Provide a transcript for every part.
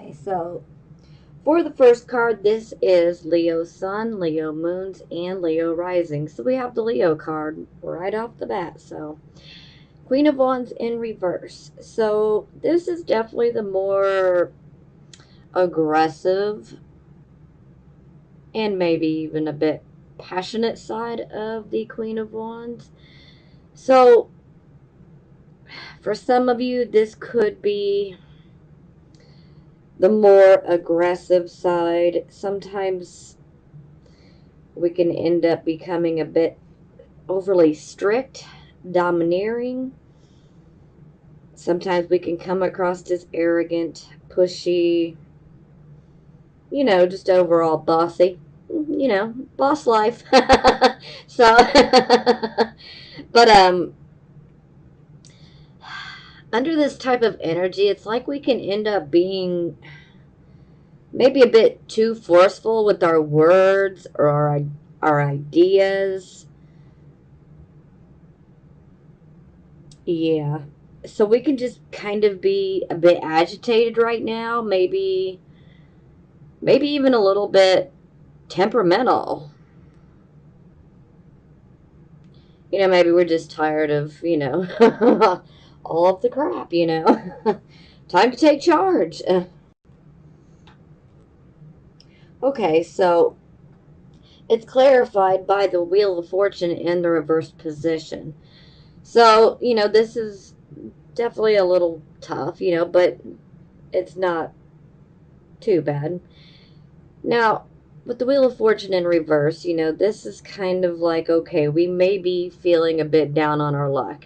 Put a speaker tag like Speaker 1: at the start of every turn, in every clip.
Speaker 1: Okay, so for the first card, this is Leo Sun, Leo Moons, and Leo Rising. So we have the Leo card right off the bat. So Queen of Wands in reverse. So this is definitely the more aggressive and maybe even a bit passionate side of the Queen of Wands. So for some of you, this could be the more aggressive side. Sometimes we can end up becoming a bit overly strict, domineering. Sometimes we can come across as arrogant, pushy, just overall bossy. Boss life. So, but under this type of energy, it's like we can end up being maybe a bit too forceful with our words or our ideas. Yeah. So we can just kind of be a bit agitated right now, maybe even a little bit temperamental. Maybe we're just tired of, all of the crap. Time to take charge. Okay, so it's clarified by the Wheel of Fortune in the reverse position. So, this is definitely a little tough, but it's not too bad. Now, with the Wheel of Fortune in reverse, this is kind of like, okay, we may be feeling a bit down on our luck.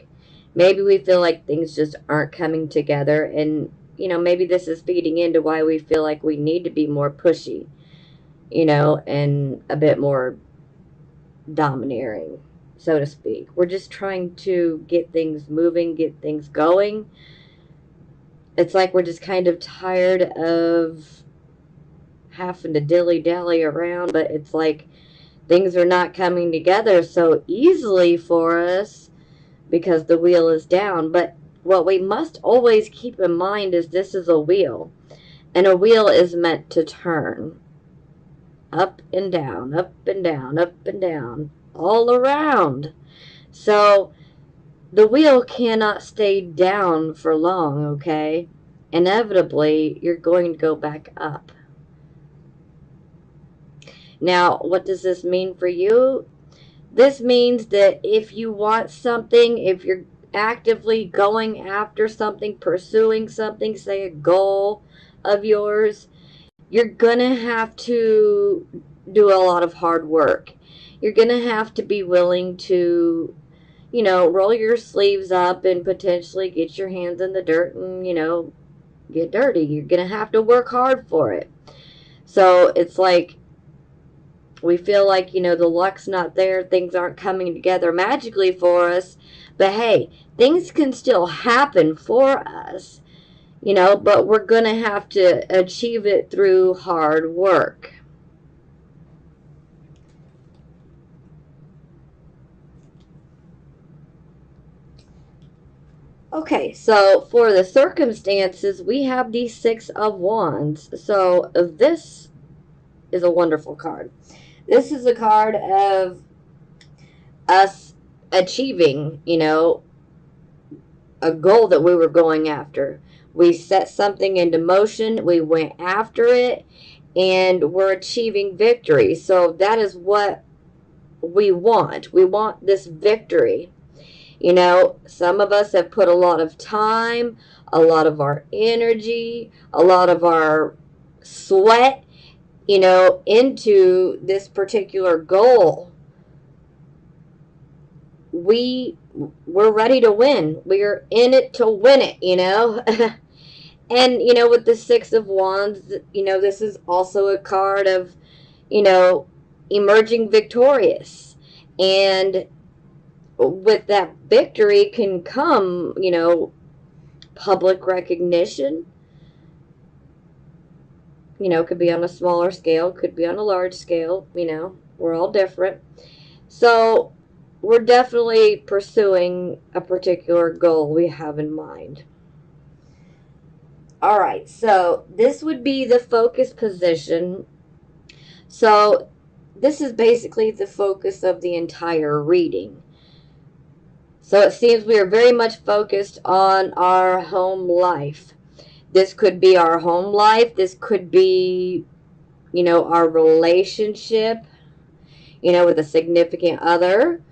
Speaker 1: Maybe we feel like things just aren't coming together. And, maybe this is feeding into why we feel like we need to be more pushy, and a bit more domineering, so to speak. We're just trying to get things moving, get things going. It's like we're just kind of tired of having to dilly dally around, but it's like things are not coming together so easily for us because the wheel is down. But what we must always keep in mind is this is a wheel, and a wheel is meant to turn up and down, up and down, up and down, all around. So the wheel cannot stay down for long, okay? Inevitably, you're going to go back up. Now, what does this mean for you? This means that if you want something, if you're actively going after something, pursuing something, say a goal of yours, you're going to have to do a lot of hard work. You're going to have to be willing to, roll your sleeves up and potentially get your hands in the dirt and, get dirty. You're going to have to work hard for it. So it's like we feel like, the luck's not there, things aren't coming together magically for us. But hey, things can still happen for us, but we're going to have to achieve it through hard work. Okay, so for the circumstances, we have the Six of Wands. So this is a wonderful card. This is a card of us achieving, a goal that we were going after. We set something into motion, we went after it, and we're achieving victory. So that is what we want. We want this victory. Some of us have put a lot of time, a lot of our energy, a lot of our sweat, into this particular goal. We're ready to win. We're in it to win it. And with the Six of Wands, this is also a card of, you know, emerging victorious. And with that victory can come, public recognition. Could be on a smaller scale, could be on a large scale. We're all different. So we're definitely pursuing a particular goal we have in mind. All right, so this would be the focus position. So this is basically the focus of the entire reading. So it seems we are very much focused on our home life. This could be our home life. This could be, our relationship, with a significant other,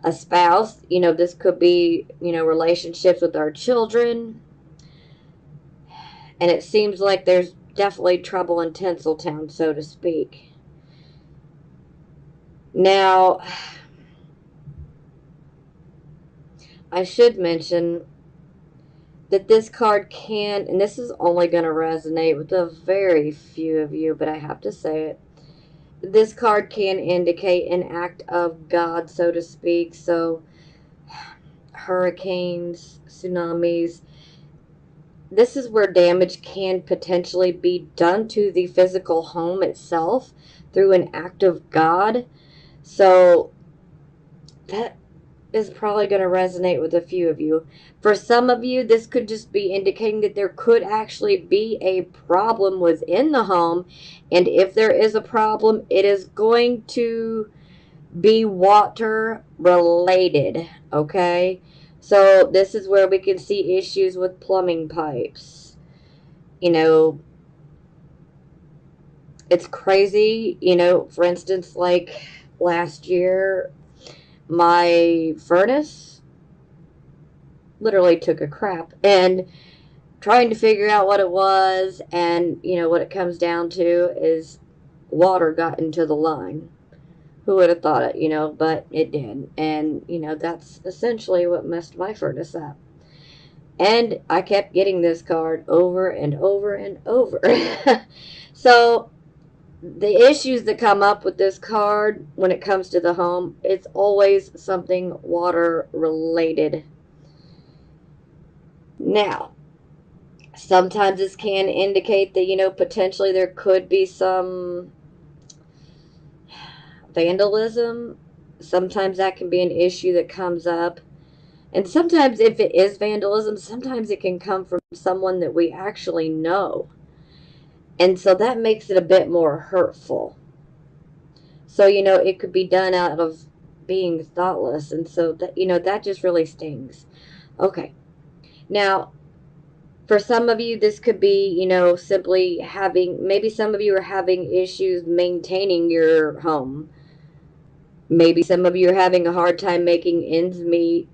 Speaker 1: a spouse. This could be, relationships with our children. And it seems like there's definitely trouble in Tinseltown, so to speak. Now, I should mention that this card can, and this is only going to resonate with a very few of you, but I have to say it. This card can indicate an act of God, so to speak. So, hurricanes, tsunamis, this is where damage can potentially be done to the physical home itself through an act of God. So, that is probably going to resonate with a few of you. For some of you, this could just be indicating that there could actually be a problem within the home. And if there is a problem, it is going to be water related. Okay? So this is where we can see issues with plumbing pipes. It's crazy. For instance, like last year, my furnace literally took a crap, and trying to figure out what it was, and what it comes down to is water got into the line. Who would have thought it, but it did. And that's essentially what messed my furnace up. And I kept getting this card over and over and over. So the issues that come up with this card when it comes to the home, it's always something water related. Now, sometimes this can indicate that, potentially there could be some vandalism. Sometimes that can be an issue that comes up. And sometimes, if it is vandalism, sometimes it can come from someone that we actually know. And so that makes it a bit more hurtful. So, it could be done out of being thoughtless. And so that just really stings. Okay. Now, for some of you, this could be, simply maybe some of you are having issues maintaining your home. Maybe some of you are having a hard time making ends meet.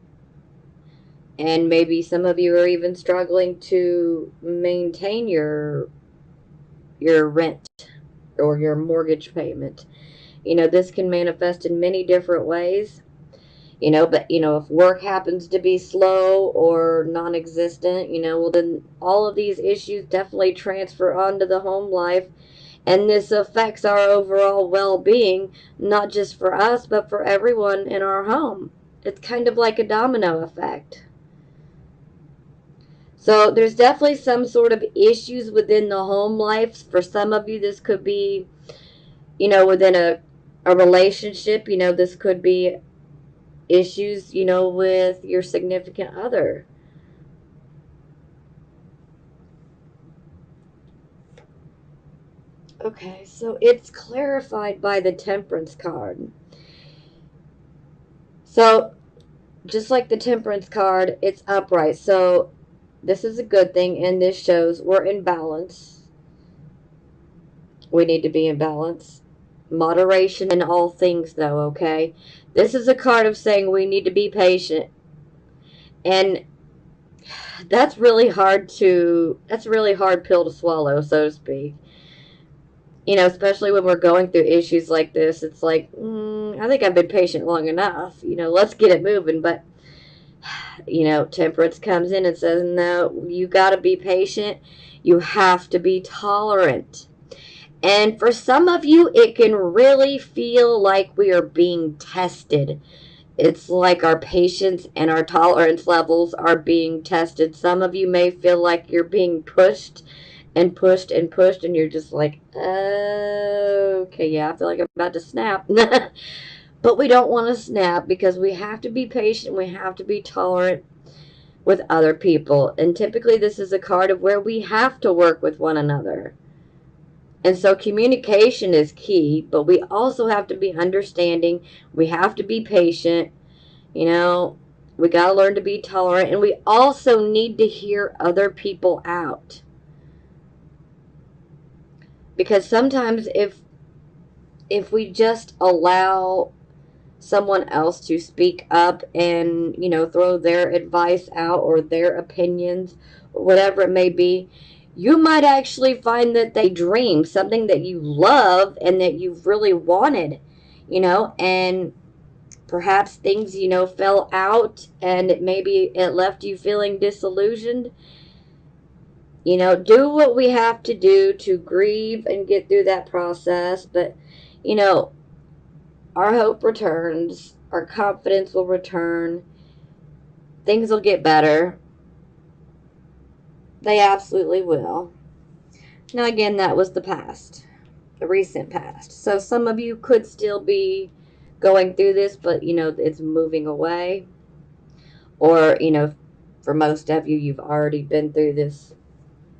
Speaker 1: And maybe some of you are even struggling to maintain your rent or your mortgage payment. This can manifest in many different ways. But if work happens to be slow or non-existent, well, then all of these issues definitely transfer onto the home life, and this affects our overall well-being, not just for us but for everyone in our home. It's kind of like a domino effect. So there's definitely some sort of issues within the home life. For some of you, this could be, within a relationship. This could be issues, with your significant other. Okay, so it's clarified by the Temperance card. So, just like the Temperance card, it's upright. So, this is a good thing, and this shows we're in balance. We need to be in balance. Moderation in all things, though, okay? This is a card of saying we need to be patient. And that's that's a really hard pill to swallow, so to speak. Especially when we're going through issues like this, it's like, I think I've been patient long enough. Let's get it moving. But, Temperance comes in and says, no, you got to be patient. You have to be tolerant. And for some of you, it can really feel like we are being tested. It's like our patience and our tolerance levels are being tested. Some of you may feel like you're being pushed and pushed and pushed, and you're just like, okay, yeah, I feel like I'm about to snap. But we don't want to snap because we have to be patient, we have to be tolerant. with other people. And typically this is a card of where we have to work with one another. And so communication is key, but we also have to be understanding. We have to be patient. You know, we got to learn to be tolerant. And we also need to hear other people out. Because sometimes if we just allow someone else to speak up and, you know, throw their advice out or their opinions, or whatever it may be, you might actually find that they dream something that you love and that you've really wanted, you know, and perhaps things, you know, fell out and maybe it left you feeling disillusioned. You know, do what we have to do to grieve and get through that process. But, you know, our hope returns, our confidence will return, things will get better. They absolutely will. Now, again, that was the past, the recent past. So some of you could still be going through this, but, you know, it's moving away. Or, you know, for most of you, you've already been through this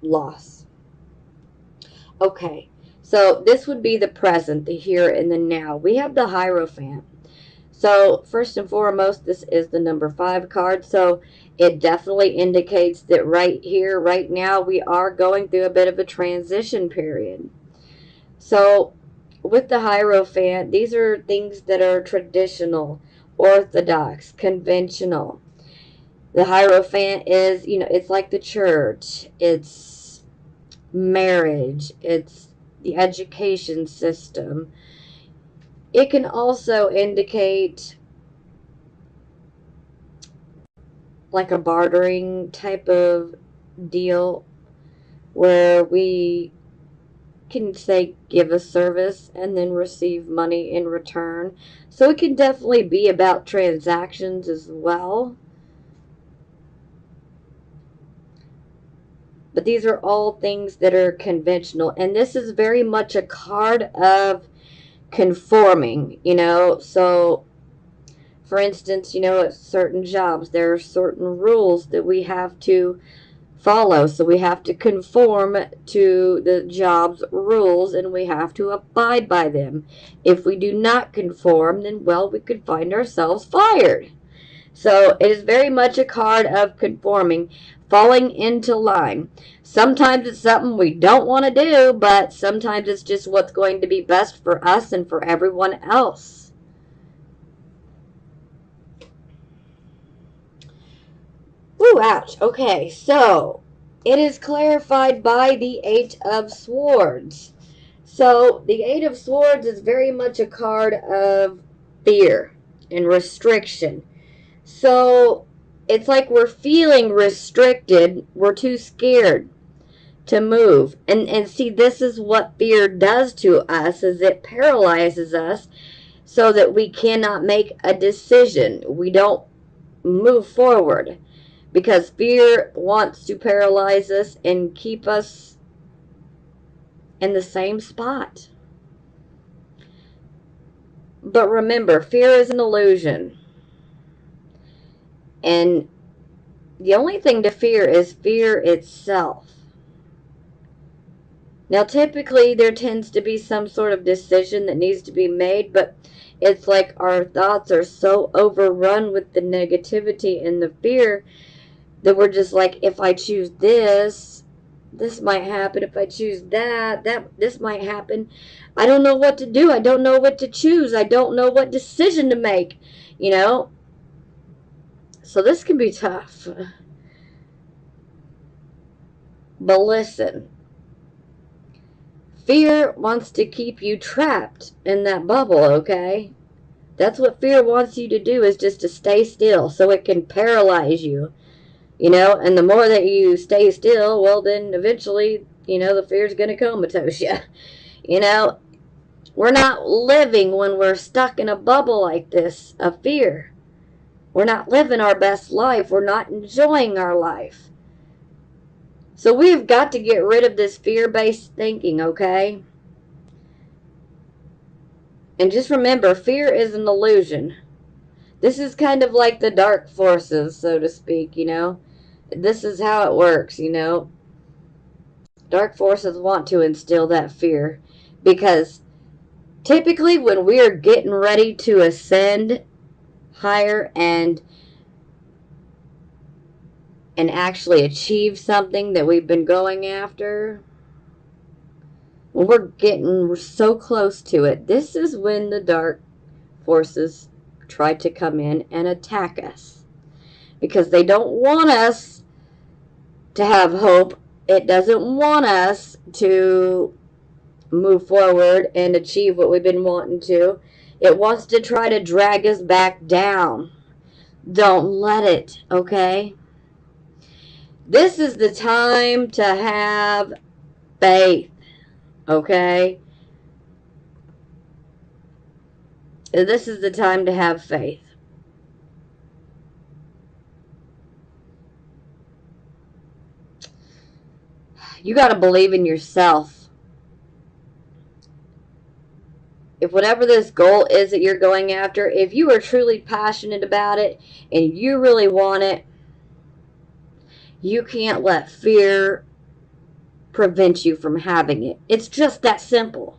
Speaker 1: loss. Okay, so this would be the present, the here and the now. We have the Hierophant. So first and foremost, this is the number 5 card. So it definitely indicates that right here, right now, we are going through a bit of a transition period. So with the Hierophant, these are things that are traditional, orthodox, conventional. The Hierophant is, you know, it's like the church. It's marriage. It's the education system. It can also indicate like a bartering type of deal where we can say give a service and then receive money in return. So it can definitely be about transactions as well. But these are all things that are conventional. And this is very much a card of conforming, you know. So for instance, you know, at certain jobs there are certain rules that we have to follow. So we have to conform to the job's rules and we have to abide by them. If we do not conform, then, well, we could find ourselves fired. So it is very much a card of conforming, falling into line. Sometimes it's something we don't want to do, but sometimes it's just what's going to be best for us and for everyone else. Ooh, ouch. Okay, so it is clarified by the 8 of Swords. So the 8 of Swords is very much a card of fear and restriction. So it's like we're feeling restricted. We're too scared to move. And see, this is what fear does to us, is it paralyzes us so that we cannot make a decision. We don't move forward because fear wants to paralyze us and keep us in the same spot. But remember, fear is an illusion. And the only thing to fear is fear itself. Now, typically, there tends to be some sort of decision that needs to be made, but it's like our thoughts are so overrun with the negativity and the fear that we're just like, if I choose this, this might happen. If I choose that, this might happen. I don't know what to do. I don't know what to choose. I don't know what decision to make, you know? So this can be tough. But listen, fear wants to keep you trapped in that bubble, okay? That's what fear wants you to do, is just to stay still so it can paralyze you, you know? And the more that you stay still, well, then eventually, you know, the fear's going to comatose you. You know, we're not living when we're stuck in a bubble like this of fear. We're not living our best life. We're not enjoying our life. So we've got to get rid of this fear-based thinking, okay? And just remember, fear is an illusion. This is kind of like the dark forces, so to speak, you know? This is how it works, you know. Dark forces want to instill that fear because typically when we're getting ready to ascend higher and actually achieve something that we've been going after, when we're getting so close to it, this is when the dark forces try to come in and attack us because they don't want us to have hope. It doesn't want us to move forward and achieve what we've been wanting to. It wants to try to drag us back down. Don't let it, okay? This is the time to have faith, okay? This is the time to have faith. You got to believe in yourself. If whatever this goal is that you're going after, if you are truly passionate about it and you really want it, you can't let fear prevent you from having it. It's just that simple.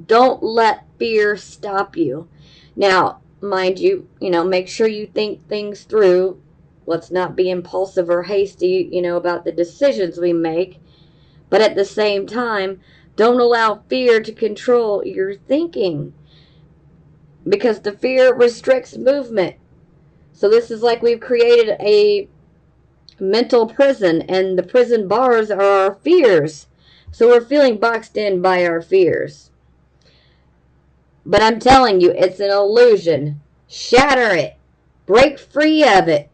Speaker 1: Don't let fear stop you. Now, mind you, make sure you think things through. Let's not be impulsive or hasty, about the decisions we make. But at the same time, don't allow fear to control your thinking because the fear restricts movement. So this is like we've created a mental prison, and the prison bars are our fears. So we're feeling boxed in by our fears. But I'm telling you, it's an illusion. Shatter it. Break free of it.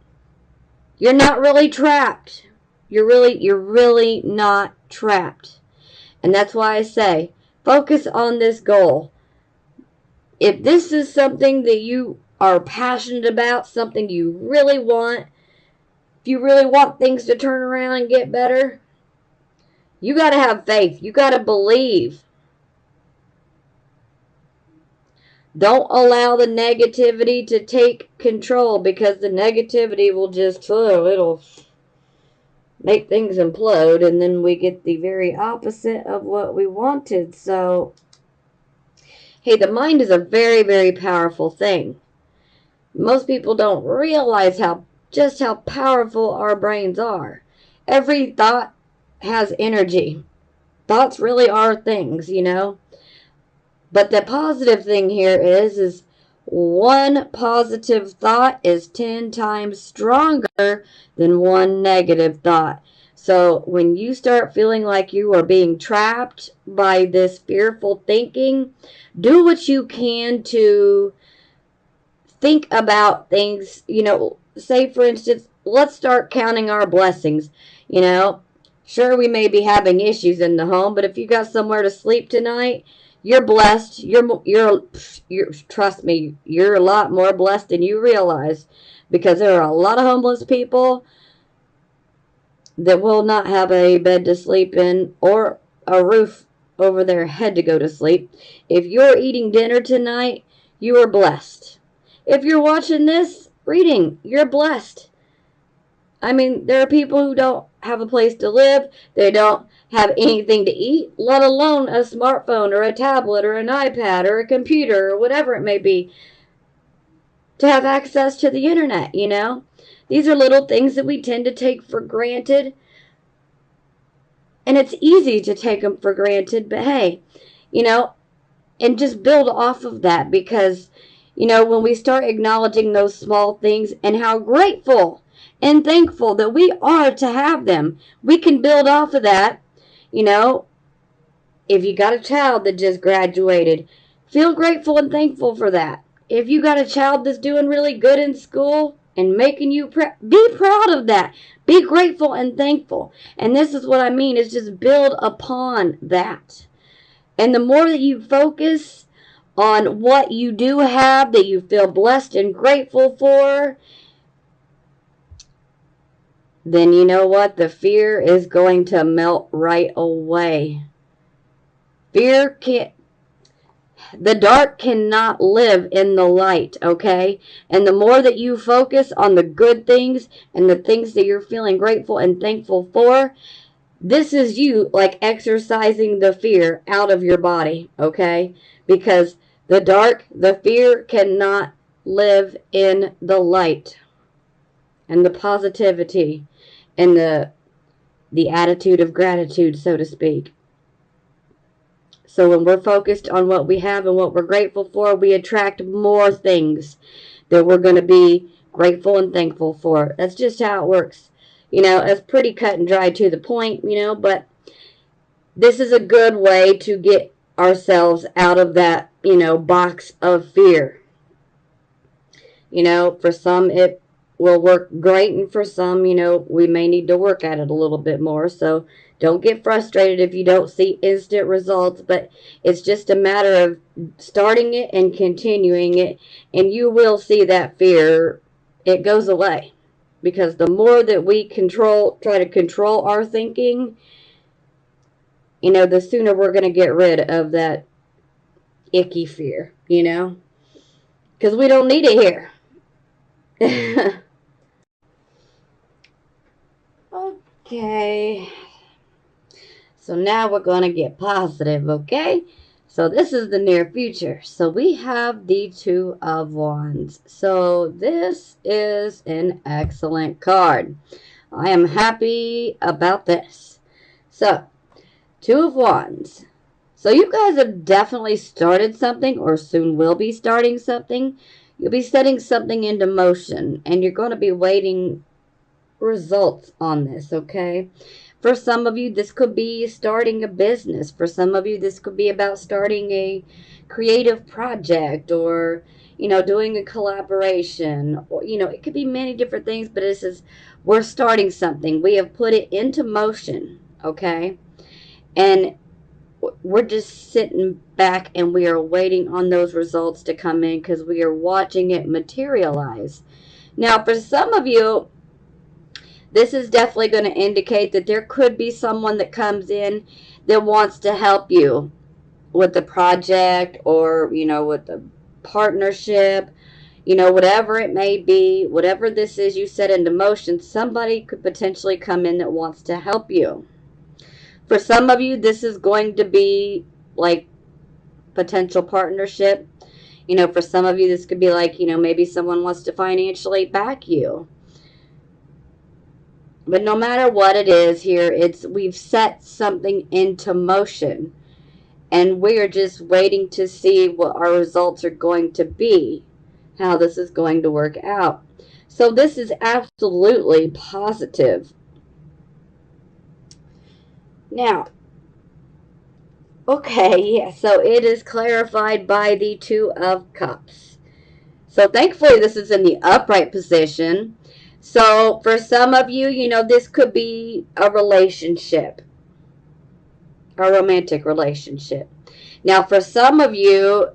Speaker 1: You're not really trapped. You're really not trapped. And that's why I say, focus on this goal. If this is something that you are passionate about, something you really want, if you really want things to turn around and get better, you got to have faith. You got to believe. Don't allow the negativity to take control because the negativity will just, it'll make things implode and then we get the very opposite of what we wanted. So, hey, the mind is a very, very powerful thing. Most people don't realize just how powerful our brains are. Every thought has energy. Thoughts really are things, But the positive thing here is one positive thought is 10 times stronger than one negative thought. So when you start feeling like you are being trapped by this fearful thinking, do what you can to think about things, say for instance, let's start counting our blessings, Sure, we may be having issues in the home, but if you got somewhere to sleep tonight, you're blessed. You're trust me, you're a lot more blessed than you realize because there are a lot of homeless people that will not have a bed to sleep in or a roof over their head to go to sleep. If you're eating dinner tonight, you are blessed. If you're watching this reading, you're blessed. I mean, there are people who don't have a place to live. They don't have anything to eat, let alone a smartphone or a tablet or an iPad or a computer or whatever it may be to have access to the internet, These are little things that we tend to take for granted. And it's easy to take them for granted, but hey, and just build off of that because, when we start acknowledging those small things and how grateful and thankful that we are to have them, we can build off of that. If you got a child that just graduated, feel grateful and thankful for that. If you got a child that's doing really good in school and making you be proud of that. Be grateful and thankful. And this is what I mean is just build upon that. And the more that you focus on what you do have that you feel blessed and grateful for, then you know what? The fear is going to melt right away. Fear can't. the dark cannot live in the light, okay? And the more that you focus on the good things and the things that you're feeling grateful and thankful for, this is you like exercising the fear out of your body, okay? Because the dark, the fear cannot live in the light and the positivity and the attitude of gratitude, so to speak. So when we're focused on what we have and what we're grateful for, we attract more things that we're going to be grateful and thankful for. That's just how it works. You know, it's pretty cut and dry to the point, you know, but this is a good way to get ourselves out of that, you know, box of fear. You know, for some it will work great, and for some, you know, we may need to work at it a little bit more. So don't get frustrated if you don't see instant results, but it's just a matter of starting it and continuing it, and you will see that fear, it goes away. Because the more that we try to control our thinking, you know, the sooner we're going to get rid of that icky fear, you know, because we don't need it here. Okay. So now we're going to get positive, okay? So this is the near future. So we have the Two of Wands. So this is an excellent card. I am happy about this. So, Two of Wands. So you guys have definitely started something or soon will be starting something. You'll be setting something into motion and you're going to be waiting results on this, okay? For some of you, this could be starting a business. For some of you, this could be about starting a creative project or, you know, doing a collaboration. Or, you know, it could be many different things, but this is, we're starting something. We have put it into motion, okay? And we're just sitting back and we are waiting on those results to come in because we are watching it materialize. Now, for some of you, this is definitely going to indicate that there could be someone that comes in that wants to help you with the project or, you know, with the partnership, you know, whatever it may be, whatever this is you set into motion, somebody could potentially come in that wants to help you. For some of you, this is going to be like potential partnership. You know, for some of you, this could be like, you know, maybe someone wants to financially back you. But no matter what it is here, we've set something into motion. And we're just waiting to see what our results are going to be, how this is going to work out. So this is absolutely positive. Now, okay, yeah, so it is clarified by the Two of Cups. So thankfully this is in the upright position. So for some of you, you know, this could be a relationship, a romantic relationship. Now for some of you,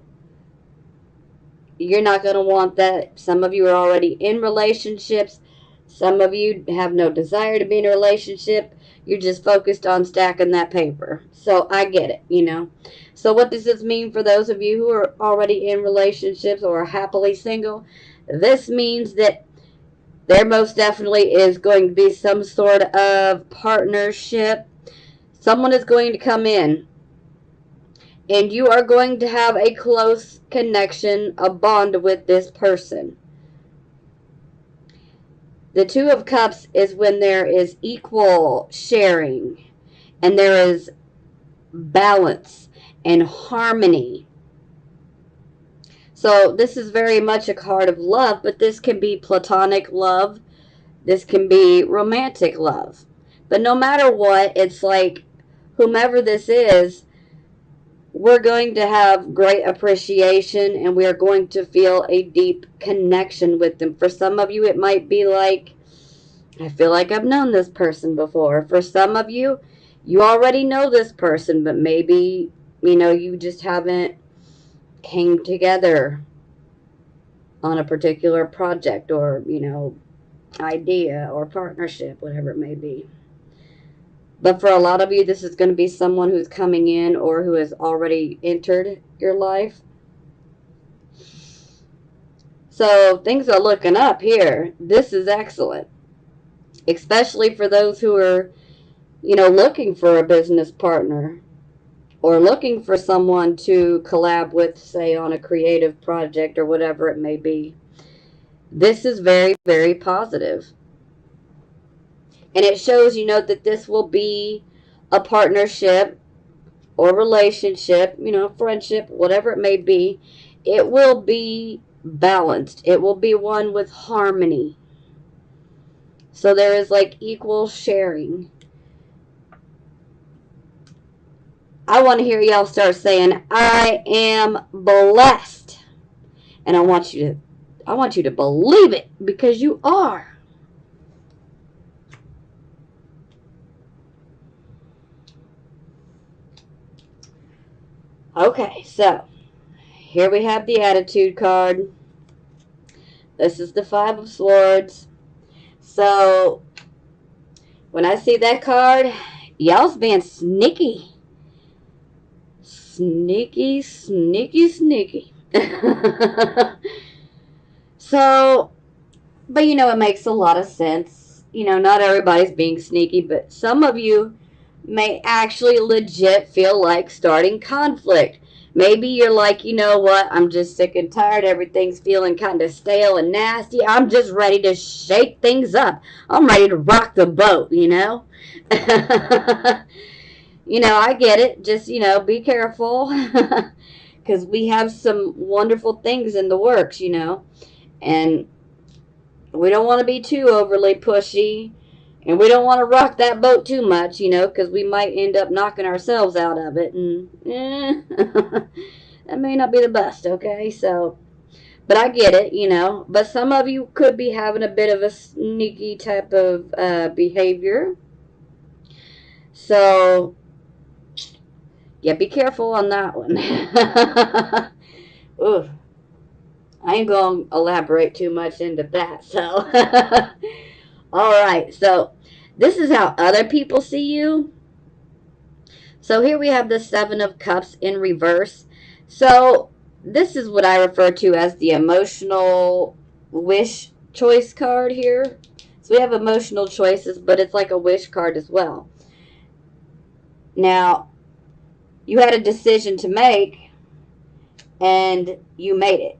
Speaker 1: you're not going to want that. Some of you are already in relationships. Some of you have no desire to be in a relationship. You're just focused on stacking that paper. So I get it, you know. So what does this mean for those of you who are already in relationships or are happily single? This means that there most definitely is going to be some sort of partnership. Someone is going to come in and you are going to have a close connection, a bond with this person. The Two of Cups is when there is equal sharing and there is balance and harmony. So this is very much a card of love, but this can be platonic love. This can be romantic love. But no matter what, it's like whomever this is, we're going to have great appreciation and we are going to feel a deep connection with them. For some of you, it might be like, I feel like I've known this person before. For some of you, you already know this person, but maybe, you know, you just haven't came together on a particular project or, you know, idea or partnership, whatever it may be. But for a lot of you, this is going to be someone who's coming in or who has already entered your life. So things are looking up here. This is excellent. Especially for those who are, looking for a business partner or looking for someone to collab with, say, on a creative project or whatever it may be. This is very, very positive. And it shows, that this will be a partnership or relationship, friendship, whatever it may be. It will be balanced. It will be one with harmony. So there is like equal sharing. I want to hear y'all start saying, I am blessed. And I want you to believe it, because you are. Okay, so here we have the attitude card. This is the Five of Swords. So when I see that card, y'all's being sneaky. Sneaky, sneaky, sneaky. So, but it makes a lot of sense. Not everybody's being sneaky, but some of you may actually legit feel like starting conflict. Maybe you're like, you know what, I'm just sick and tired. Everything's feeling kind of stale and nasty. I'm just ready to shake things up. I'm ready to rock the boat, I get it. Just, be careful. Because we have some wonderful things in the works, And we don't want to be too overly pushy. And we don't want to rock that boat too much, because we might end up knocking ourselves out of it. And that may not be the best, okay? So, but I get it, But some of you could be having a bit of a sneaky type of behavior. So, yeah, be careful on that one. Ooh, I ain't going to elaborate too much into that, so... All right, so this is how other people see you. So here we have the Seven of Cups in reverse. So this is what I refer to as the emotional wish choice card here. So we have emotional choices, but it's like a wish card as well. Now, you had a decision to make, and you made it.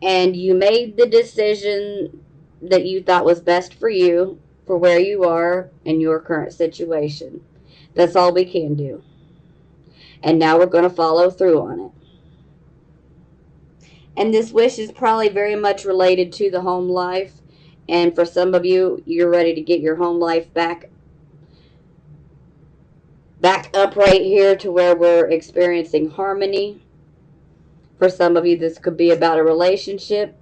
Speaker 1: And you made the decision that you thought was best for you, for where you are in your current situation. That's all we can do. And now we're going to follow through on it. And this wish is probably very much related to the home life. And for some of you, you're ready to get your home life back up right here to where we're experiencing harmony. For some of you, this could be about a relationship.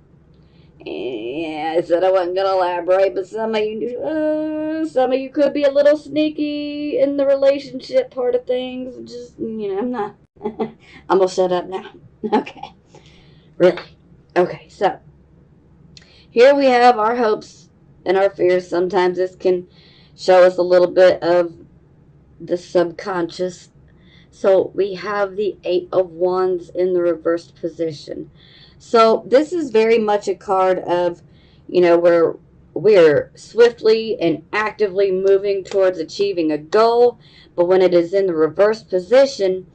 Speaker 1: Yeah, I said I wasn't going to elaborate, but some of you could be a little sneaky in the relationship part of things. Just, I'm not. I'm going to shut up now. Okay. Really? Okay, so here we have our hopes and our fears. Sometimes this can show us a little bit of the subconscious. So we have the Eight of Wands in the reversed position. So this is very much a card of, where we're swiftly and actively moving towards achieving a goal. But when it is in the reversed position,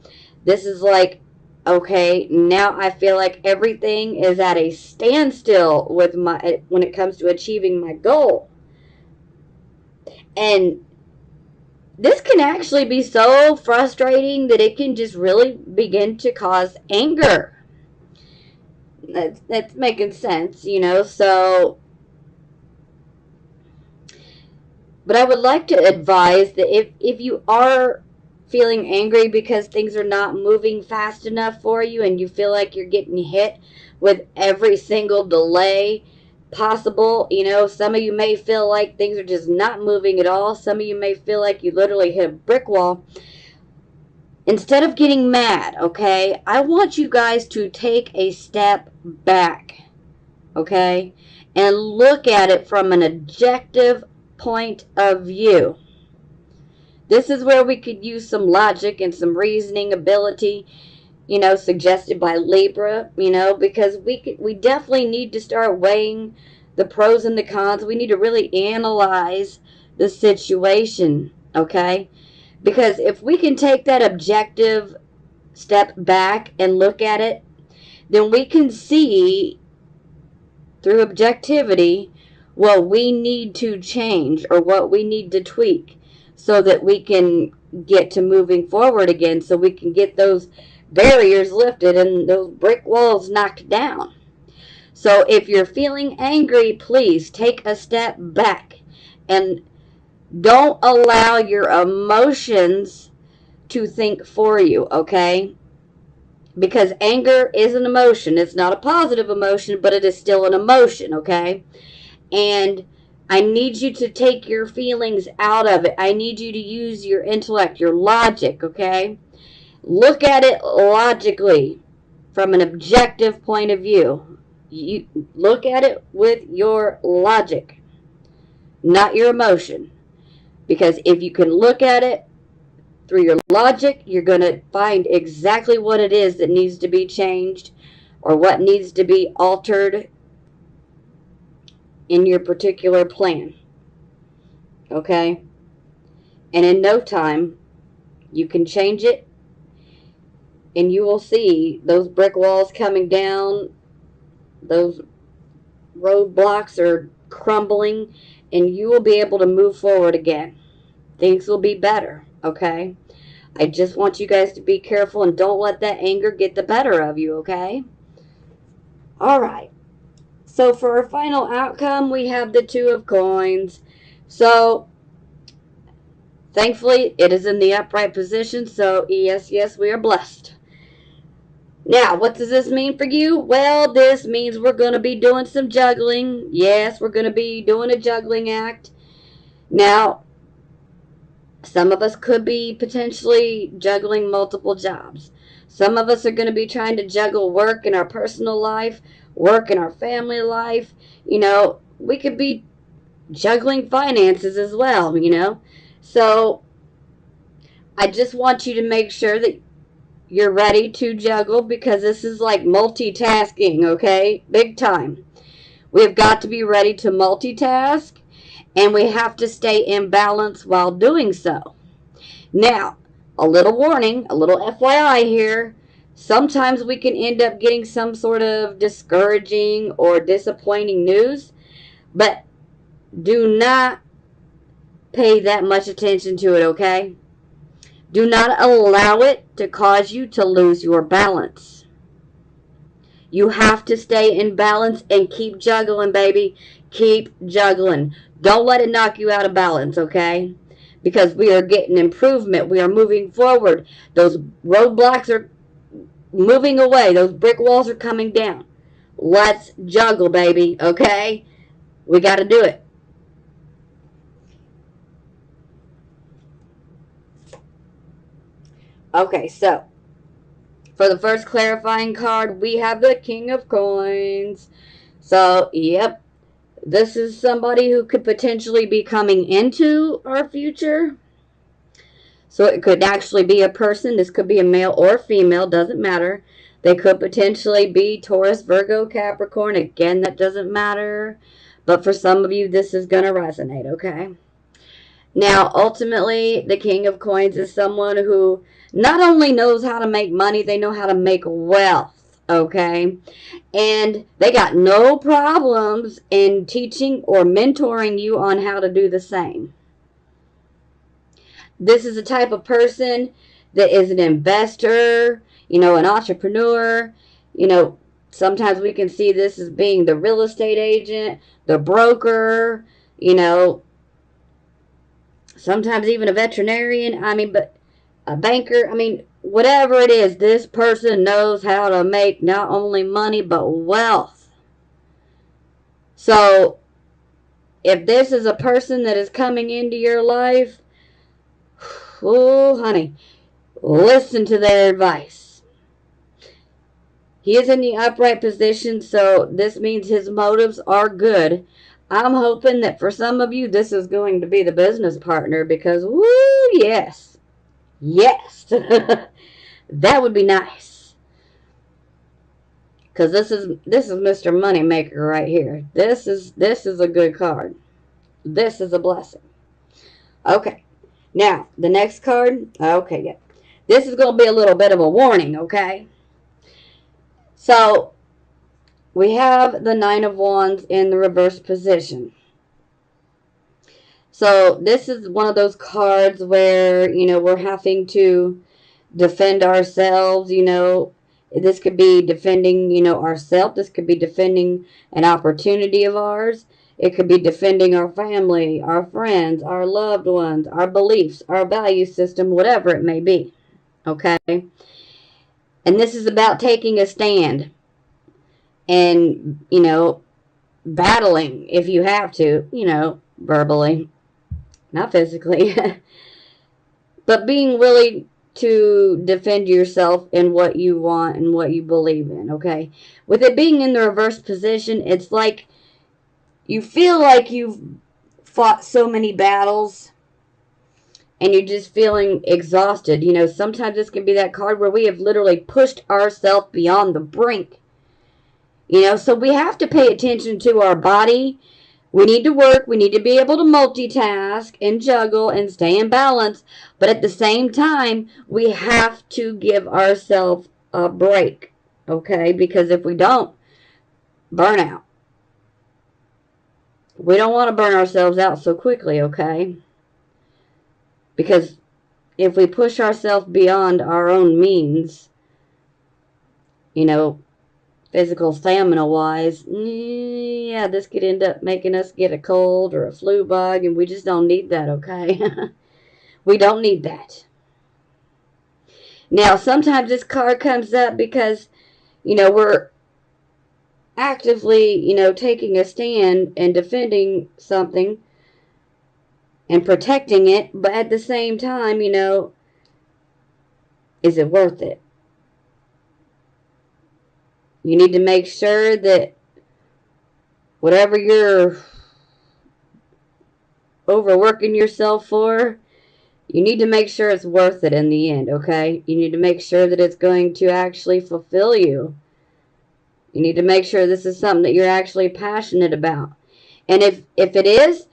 Speaker 1: this is like, okay, now I feel like everything is at a standstill when it comes to achieving my goal. And this can actually be so frustrating that it can just really begin to cause anger. That's making sense, so... But I would like to advise that if you are feeling angry because things are not moving fast enough for you and you feel like you're getting hit with every single delay possible, some of you may feel like things are just not moving at all. Some of you may feel like you literally hit a brick wall. Instead of getting mad, okay, I want you guys to take a step back, and look at it from an objective point of view. This is where we could use some logic and some reasoning ability, suggested by Libra, because we definitely need to start weighing the pros and the cons. We need to really analyze the situation, okay? Because if we can take that objective step back and look at it, then we can see through objectivity what we need to change or what we need to tweak so that we can get to moving forward again, so we can get those barriers lifted and those brick walls knocked down. So if you're feeling angry, please take a step back and don't allow your emotions to think for you, okay? Because anger is an emotion. It's not a positive emotion, but it is still an emotion, okay? And I need you to take your feelings out of it. I need you to use your intellect, your logic, okay? Look at it logically from an objective point of view. You look at it with your logic, not your emotion. Because if you can look at it through your logic, you're going to find exactly what it is that needs to be changed or what needs to be altered in your particular plan. Okay? And in no time, you can change it, and you will see those brick walls coming down, those roadblocks are crumbling, and you will be able to move forward again. Things will be better, okay? I just want you guys to be careful and don't let that anger get the better of you, okay? All right. So for our final outcome, we have the Two of Coins. So thankfully, it is in the upright position. So yes, we are blessed. Now, what does this mean for you? Well, this means we're going to be doing some juggling. Yes, we're going to be doing a juggling act. Now, some of us could be potentially juggling multiple jobs. Some of us are going to be trying to juggle work in our personal life, work in our family life. We could be juggling finances as well, So I just want you to make sure that you're ready to juggle, because this is like multitasking, okay? Big time. We've got to be ready to multitask, and we have to stay in balance while doing so. Now, a little warning, a little FYI here. Sometimes we can end up getting some sort of discouraging or disappointing news, but do not pay that much attention to it, okay? Do not allow it to cause you to lose your balance. You have to stay in balance and keep juggling, baby. Keep juggling. Don't let it knock you out of balance, okay? Because we are getting improvement. We are moving forward. Those roadblocks are moving away. Those brick walls are coming down. Let's juggle, baby, okay? We got to do it. Okay, so for the first clarifying card, we have the King of Coins. So, yep, this is somebody who could potentially be coming into our future. So it could actually be a person. This could be a male or female, doesn't matter. They could potentially be Taurus, Virgo, Capricorn. Again, that doesn't matter. But for some of you, this is going to resonate, okay? Now, ultimately, the King of Coins is someone who not only knows how to make money, they know how to make wealth, okay? And they got no problems in teaching or mentoring you on how to do the same. This is a type of person that is an investor, an entrepreneur. Sometimes we can see this as being the real estate agent, the broker, sometimes even a veterinarian. But a banker. Whatever it is, this person knows how to make not only money, but wealth. So, if this is a person that is coming into your life, oh, honey, listen to their advice. He is in the upright position, so this means his motives are good. I'm hoping that for some of you, this is going to be the business partner, because, woo, Oh, yes. Yes. That would be nice. Because this is Mr. Moneymaker right here. This is a good card. This is a blessing. Okay. Now, the next card. Okay, yeah. This is going to be a little bit of a warning, okay? So, we have the Nine of Wands in the reverse position. So, this is one of those cards where, we're having to defend ourselves, This could be defending, ourselves. This could be defending an opportunity of ours. It could be defending our family, our friends, our loved ones, our beliefs, our value system, whatever it may be. Okay? And this is about taking a stand and, battling if you have to, verbally, not physically, but being willing to defend yourself in what you want and what you believe in, okay? With it being in the reverse position, it's like you feel like you've fought so many battles and you're just feeling exhausted. Sometimes this can be that card where we have literally pushed ourselves beyond the brink. So we have to pay attention to our body. We need to work. We need to be able to multitask and juggle and stay in balance. But at the same time, we have to give ourselves a break, okay? Because if we don't, burnout. We don't want to burn ourselves out so quickly, okay? Because if we push ourselves beyond our own means, physical stamina wise, yeah, this could end up making us get a cold or a flu bug, and we just don't need that, okay? We don't need that. Now, sometimes this card comes up because, we're actively, taking a stand and defending something and protecting it, but at the same time, is it worth it? You need to make sure that whatever you're overworking yourself for, you need to make sure it's worth it in the end, okay? You need to make sure that it's going to actually fulfill you. You need to make sure this is something that you're actually passionate about. And if it is,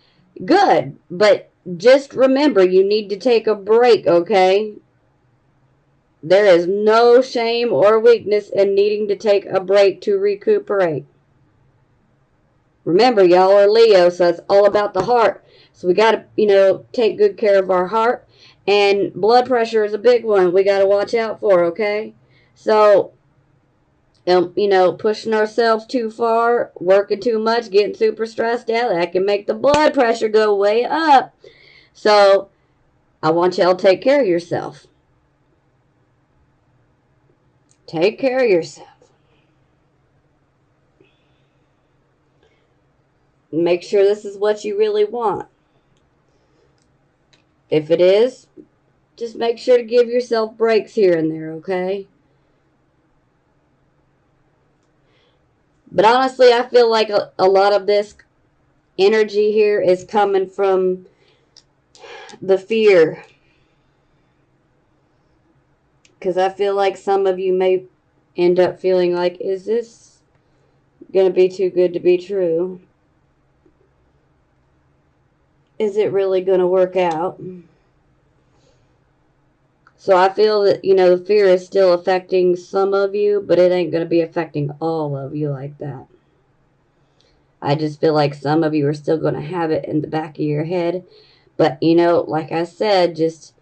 Speaker 1: good. But just remember, you need to take a break, okay? There is no shame or weakness in needing to take a break to recuperate. Remember, y'all are Leo, so it's all about the heart. So we got to, take good care of our heart. And blood pressure is a big one we got to watch out for, okay? So, pushing ourselves too far, working too much, getting super stressed out, that can make the blood pressure go way up. So, I want y'all to take care of yourself. Take care of yourself. Make sure this is what you really want. If it is, just make sure to give yourself breaks here and there, okay? But honestly, I feel like a lot of this energy here is coming from the fear. Because I feel like some of you may end up feeling like, is this going to be too good to be true? Is it really going to work out? So I feel that, the fear is still affecting some of you, but it ain't going to be affecting all of you like that. I just feel like some of you are still going to have it in the back of your head. But, like I said, just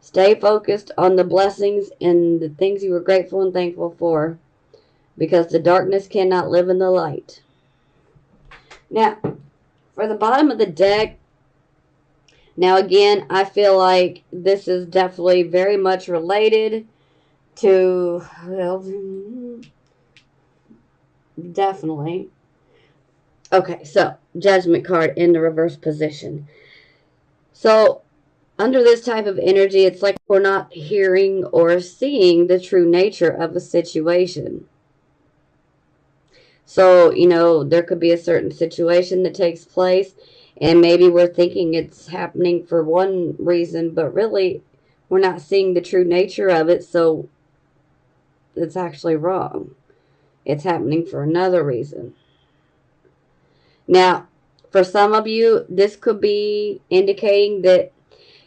Speaker 1: stay focused on the blessings and the things you were grateful and thankful for. Because the darkness cannot live in the light. Now, for the bottom of the deck, now again, I feel like this is definitely very much related to, well, definitely. Okay, so, Judgment card in the reverse position. So, under this type of energy, it's like we're not hearing or seeing the true nature of a situation. So, there could be a certain situation that takes place, And maybe we're thinking it's happening for one reason, but really we're not seeing the true nature of it, so it's actually wrong. It's happening for another reason. Now, for some of you, this could be indicating that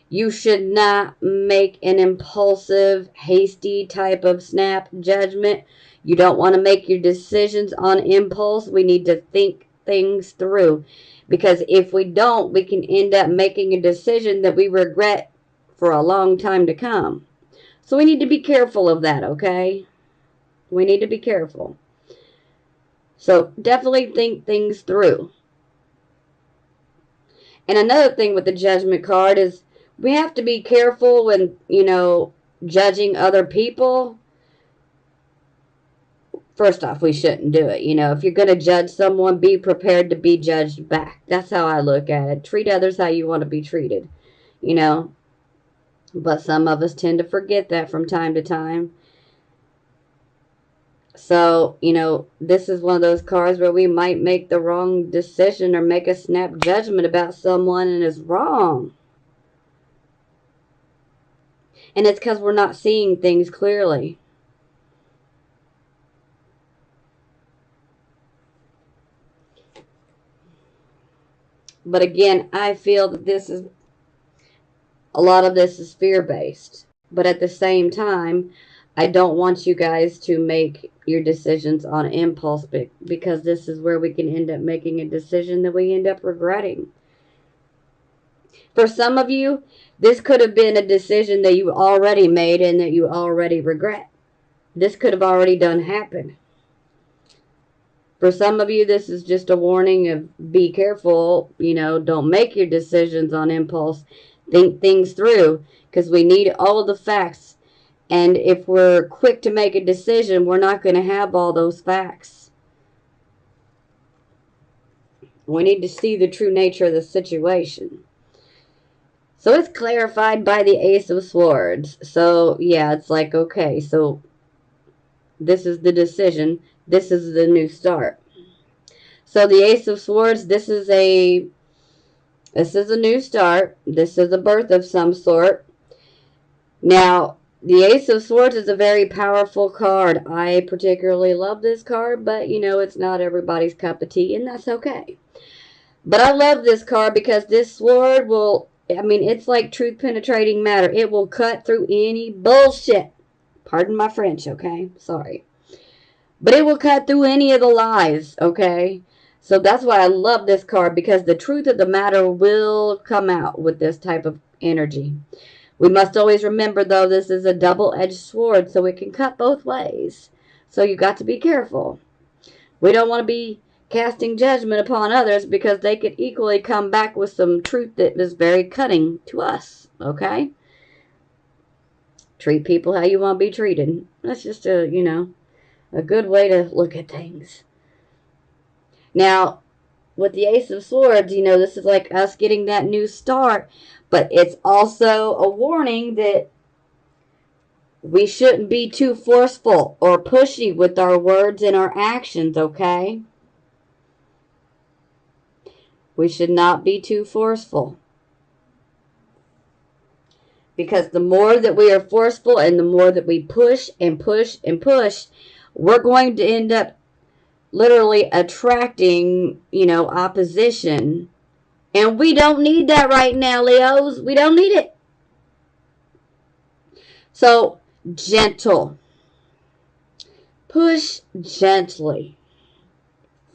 Speaker 1: you should not make an impulsive, hasty type of snap judgment. You don't want to make your decisions on impulse. We need to think things through. Because if we don't, we can end up making a decision that we regret for a long time to come. So we need to be careful of that, okay? We need to be careful. So definitely think things through. And another thing with the judgment card is we have to be careful when, judging other people. First off, we shouldn't do it. If you're going to judge someone, be prepared to be judged back. That's how I look at it. Treat others how you want to be treated, you know. But some of us tend to forget that from time to time. So, this is one of those cards where we might make the wrong decision or make a snap judgment about someone and it's wrong. And it's because we're not seeing things clearly. But again, I feel that a lot of this is fear-based. But at the same time, I don't want you guys to make your decisions on impulse because this is where we can end up making a decision that we end up regretting. For some of you, this could have been a decision that you already made and that you already regret. This could have already done happened. For some of you, this is just a warning of be careful, don't make your decisions on impulse. Think things through because we need all of the facts. And if we're quick to make a decision, we're not going to have all those facts. We need to see the true nature of the situation. So it's clarified by the Ace of Swords. So, yeah, it's like, okay, so this is the decision. This is the new start. So the Ace of Swords, this is a new start. This is a birth of some sort. Now, the Ace of Swords is a very powerful card. I particularly love this card, but, it's not everybody's cup of tea, and that's okay. But I love this card because this sword it's like truth penetrating matter. It will cut through any bullshit. Pardon my French, okay? Sorry. But it will cut through any of the lies, okay? So that's why I love this card, because the truth of the matter will come out with this type of energy. We must always remember, though, this is a double-edged sword, so it can cut both ways. So you got to be careful. We don't want to be casting judgment upon others because they could equally come back with some truth that is very cutting to us, okay? Treat people how you want to be treated. That's just a good way to look at things. Now, with the Ace of Swords, this is like us getting that new start, but it's also a warning that we shouldn't be too forceful or pushy with our words and our actions, okay? We should not be too forceful. Because the more that we are forceful and the more that we push and push and push, we're going to end up literally attracting, opposition. And we don't need that right now, Leos. We don't need it. So, gentle. Push gently.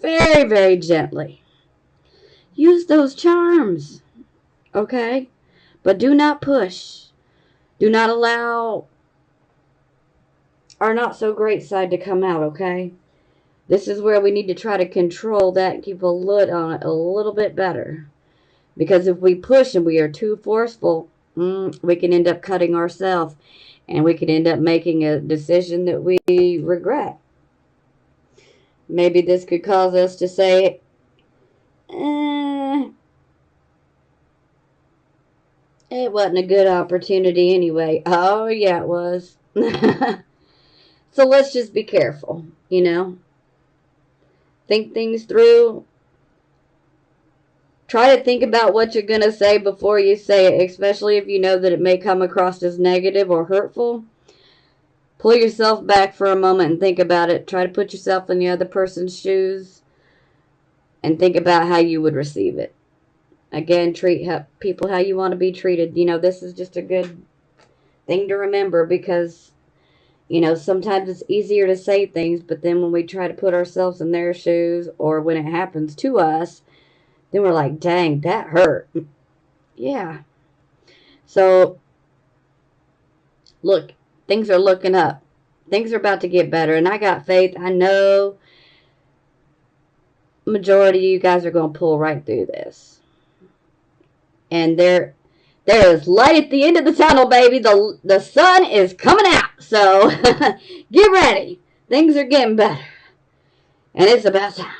Speaker 1: Very, very gently. Use those charms. Okay? But do not push. Do not allow our not so great side to come out, okay? This is where we need to try to control that and keep a lid on it a little bit better. Because if we push and we are too forceful, we can end up cutting ourselves. And we can end up making a decision that we regret. Maybe this could cause us to say, it wasn't a good opportunity anyway. Oh, yeah, it was. So let's just be careful, Think things through. Try to think about what you're going to say before you say it, especially if you know that it may come across as negative or hurtful. Pull yourself back for a moment and think about it. Try to put yourself in the other person's shoes and think about how you would receive it. Again, treat people how you want to be treated. You know, this is just a good thing to remember because, you know, sometimes it's easier to say things, but then when we try to put ourselves in their shoes or when it happens to us, then we're like, dang, that hurt. Yeah. So, look, things are looking up. Things are about to get better, and I got faith. I know majority of you guys are going to pull right through this. And there is light at the end of the tunnel, baby. The sun is coming out. So get ready. Things are getting better. And it's about time.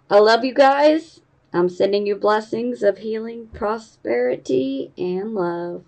Speaker 1: I love you guys. I'm sending you blessings of healing, prosperity, and love.